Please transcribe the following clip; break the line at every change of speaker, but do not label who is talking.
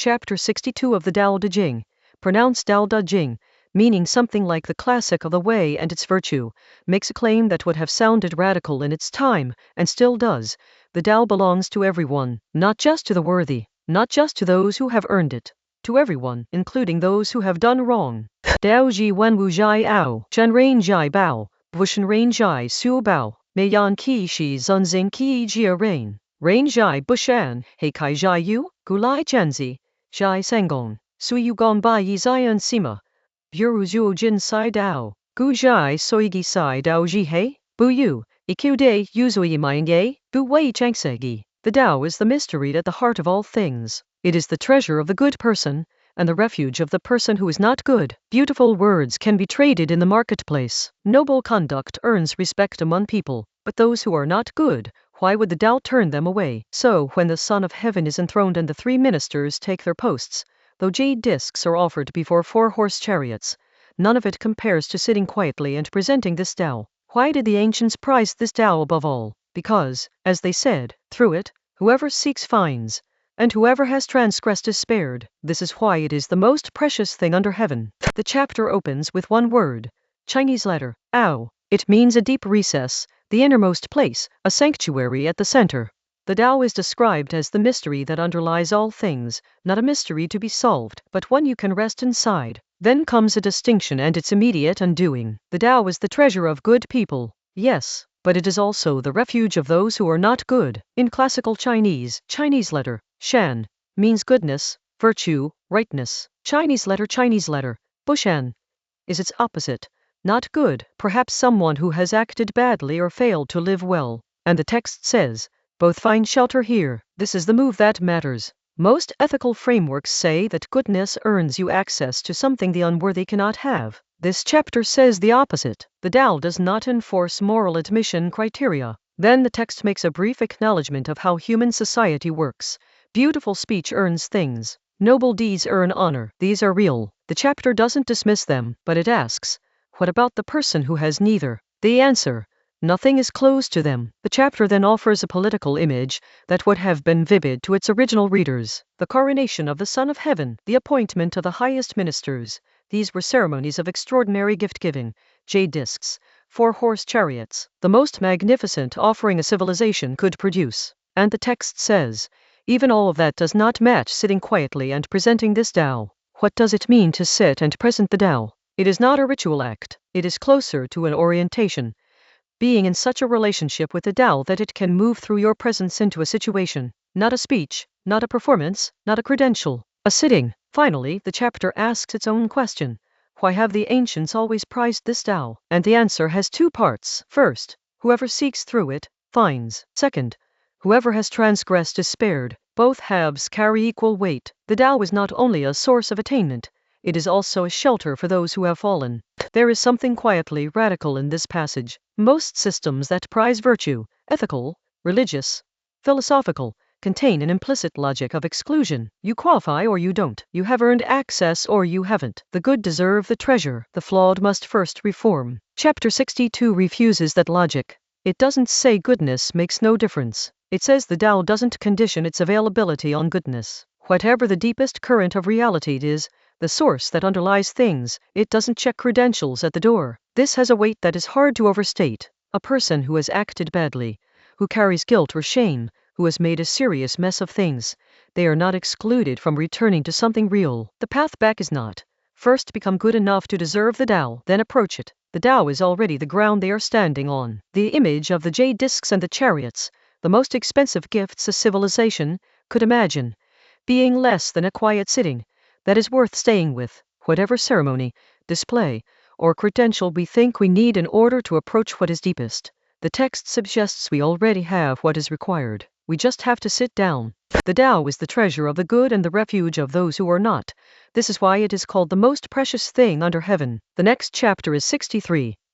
Chapter 62 of the Dao De Jing, pronounced Dao De Jing, meaning something like the classic of the way and its virtue, makes a claim that would have sounded radical in its time, and still does. The Dao belongs to everyone, not just to the worthy, not just to those who have earned it, to everyone, including those who have done wrong. Dao Ji wànwù zhai ao, Shànrén zhai bao, bùshànrén zhai su bao, miǎn kǐyǐ zunzing kěyǐ jia rain, rain zhai bùshàn, he kai zhai yu, gulai tiānzǐ, zhai sāngōng, sui yu gong bai yi zian sìmǎ, bùrú zhuo jin sai dao, gu zhai suǒyǐ sai dao ji he, bu yu, iqiu de yǒuzuì miǎn ye, bu wei changse. The Tao is the mystery at the heart of all things. It is the treasure of the good person, and the refuge of the person who is not good. Beautiful words can be traded in the marketplace. Noble conduct earns respect among people, but those who are not good, why would the Tao turn them away? So, when the Son of Heaven is enthroned and the three ministers take their posts, though jade discs are offered before 4-horse chariots, none of it compares to sitting quietly and presenting this Tao. Why did the ancients prize this Tao above all? Because, as they said, through it, whoever seeks finds, and whoever has transgressed is spared. This is why it is the most precious thing under heaven. The chapter opens with one word, Chinese letter, ao. It means a deep recess, the innermost place, a sanctuary at the center. The Tao is described as the mystery that underlies all things, not a mystery to be solved, but one you can rest inside. Then comes a distinction and its immediate undoing. The Tao is the treasure of good people, yes, but it is also the refuge of those who are not good. In classical Chinese, Chinese letter, shan, means goodness, virtue, rightness. Chinese letter, bùshàn, is its opposite, not good, perhaps someone who has acted badly or failed to live well. And the text says, both find shelter here. This is the move that matters. Most ethical frameworks say that goodness earns you access to something the unworthy cannot have. This chapter says the opposite. The Tao does not enforce moral admission criteria. Then the text makes a brief acknowledgement of how human society works. Beautiful speech earns things. Noble deeds earn honor. These are real. The chapter doesn't dismiss them, but it asks, what about the person who has neither? The answer, nothing is closed to them. The chapter then offers a political image that would have been vivid to its original readers. The coronation of the Son of Heaven, the appointment of the highest ministers. These were ceremonies of extraordinary gift-giving, jade discs, 4-horse chariots, the most magnificent offering a civilization could produce. And the text says, even all of that does not match sitting quietly and presenting this Tao. What does it mean to sit and present the Tao? It is not a ritual act. It is closer to an orientation. Being in such a relationship with the Tao that it can move through your presence into a situation, not a speech, not a performance, not a credential, a sitting. Finally, the chapter asks its own question. Why have the ancients always prized this Tao? And the answer has two parts. First, whoever seeks through it, finds. Second, whoever has transgressed is spared. Both halves carry equal weight. The Tao is not only a source of attainment, it is also a shelter for those who have fallen. There is something quietly radical in this passage. Most systems that prize virtue, ethical, religious, philosophical, contain an implicit logic of exclusion. You qualify or you don't. You have earned access or you haven't. The good deserve the treasure. The flawed must first reform. Chapter 62 refuses that logic. It doesn't say goodness makes no difference. It says the Tao doesn't condition its availability on goodness. Whatever the deepest current of reality it is, the source that underlies things, it doesn't check credentials at the door. This has a weight that is hard to overstate. A person who has acted badly, who carries guilt or shame, who has made a serious mess of things, they are not excluded from returning to something real. The path back is not, first become good enough to deserve the Tao, then approach it. The Tao is already the ground they are standing on. The image of the jade discs and the chariots, the most expensive gifts a civilization could imagine, being less than a quiet sitting, that is worth staying with, whatever ceremony, display, or credential we think we need in order to approach what is deepest. The text suggests we already have what is required. We just have to sit down. The Tao is the treasure of the good and the refuge of those who are not. This is why it is called the most precious thing under heaven. The next chapter is 63.